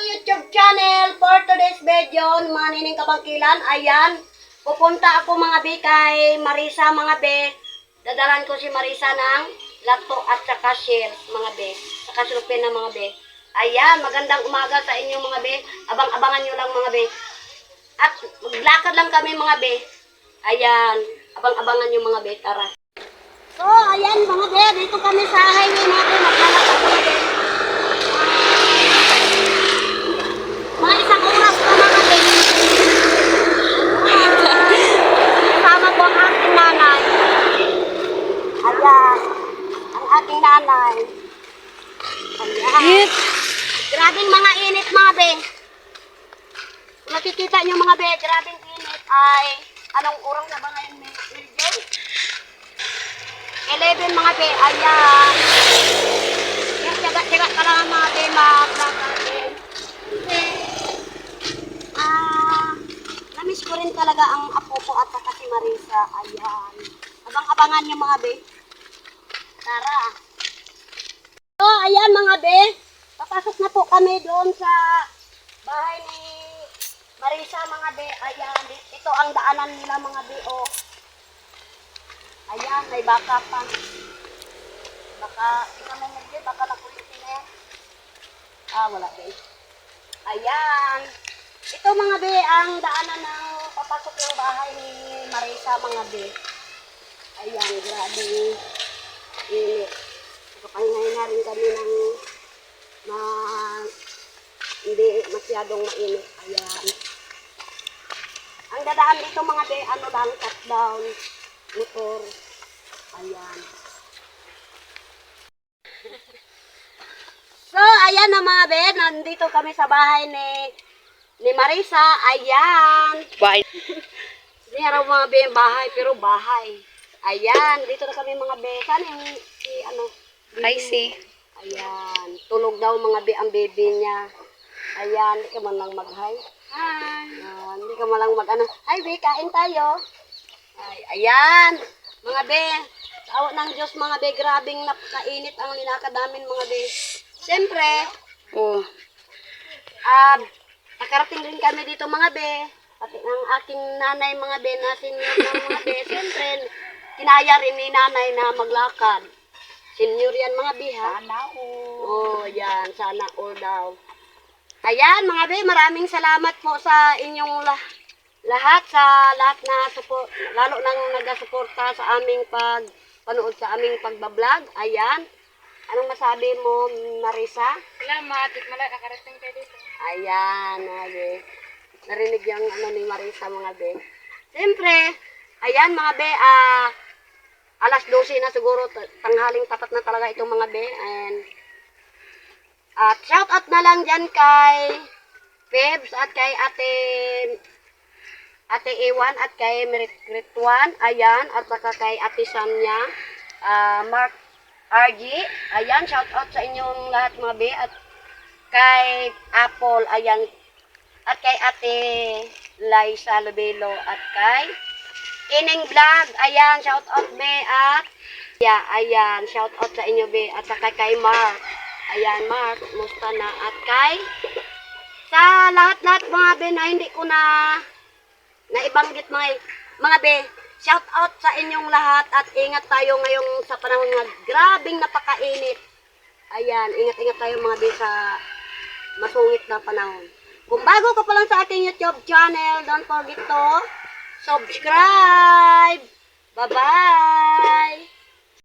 YouTube channel. For today's video, manining kabangkilan, ayan, pupunta ako mga be kay Marisa mga be. Dadalan ko si Marisa ng lato at saka shares mga be. Saka sulupin na mga be. Ayan, magandang umaga sa inyo mga be. Abang-abangan nyo lang mga be. At maglakad lang kami mga be. Ayan, abang-abangan nyo mga be. Tara. So, ayan mga be. Dito kami sa highway mga be. Maglalakad mga be. Mga isang oras po mga be. Kasama po ang aking nanay. Ayan. Ang aking nanay. Ayan. Grabing mga init mga be. Kung nakikita nyo mga be, grabing init ay anong oras na ba ngayon Miljen? 11 mga be. Ayan. Yan, tiyaga-tiyaga ka lang mga be, mag-lakadin. Namiss ko rin talaga ang apo ko at saka si Marisa. Ayan. Abang-abangan nyo mga be. Tara. So, ayan mga be. Papasok na po kami doon sa bahay ni Marisa mga be. Ayan. Ito ang daanan nila mga be. Oh. Ayan. May baka pa. Baka, tingnan mo mga be. Baka nakulitin na yan. Wala din. Ayan. Ito mga be, ang daanan ng papasok ng bahay ni Marisa mga be. Ayan, grabe init. Nakapahingahin na rin kami ng hindi masyadong mainit. Ayan. Ang dadaan dito mga be, ano lang, cut down, motor. Ayan. So, ayan na mga be, nandito kami sa bahay ni Marisa. Ayan. Bye. Hindi araw mga be, bahay, pero bahay. Ayan, dito na kami mga be. Saan yung si ano? I see. Ayan, tulog daw mga be ang baby niya. Ayan, hindi ka man lang mag-hi. Hi. Hindi ka man lang mag-ano. Hi be, kain tayo. Ayan, mga be. Sa awa ng Diyos mga be, grabing napakainit ang linakad namin mga be. Siyempre, Oh. nakarating rin kami dito mga be. Pati ang aking nanay mga be, na senior ng mga be. Siyempre, kinaya rin ni nanay na maglakad. Senior yan mga be ha. Sana all. Oh, yan. Sana all daw. Ayan mga be, maraming salamat po sa inyong lahat. Sa lahat na support, lalo nang nagasuporta sa aming panood sa aming pagbablog. Ayan. Anong masabi mo, Marisa? Salamat. Malay nakarating kayo dito. Ayan, mga be. Narinig yung ano ni Marisa, mga be. Siyempre, ayan, mga be, alas 12 na siguro, tanghaling tapat na talaga itong mga be. And, at shout out na lang dyan kay Pebs at kay Ate Iwan at kay Meritwan. Ayan, at saka kay Ate Sanya, Mark RG. Ayan, shout out sa inyong lahat mga be. At kay Apple, ayan, at kay Ate Liza Lobelo at kay Ining Vlog, ayan, shout out be. At ayan, shout out sa inyo be. At saka kay Mark, ayan Mark, musta na. At kay sa lahat-lahat mga be na hindi ko na naibanggit mga be, shout out sa inyong lahat. At ingat tayo ngayong sa panahon na grabing napakainit. Ayan, ingat-ingat tayo mga be sa masungit na panahon. Kung bago ka pa lang sa ating YouTube channel, don't forget to subscribe.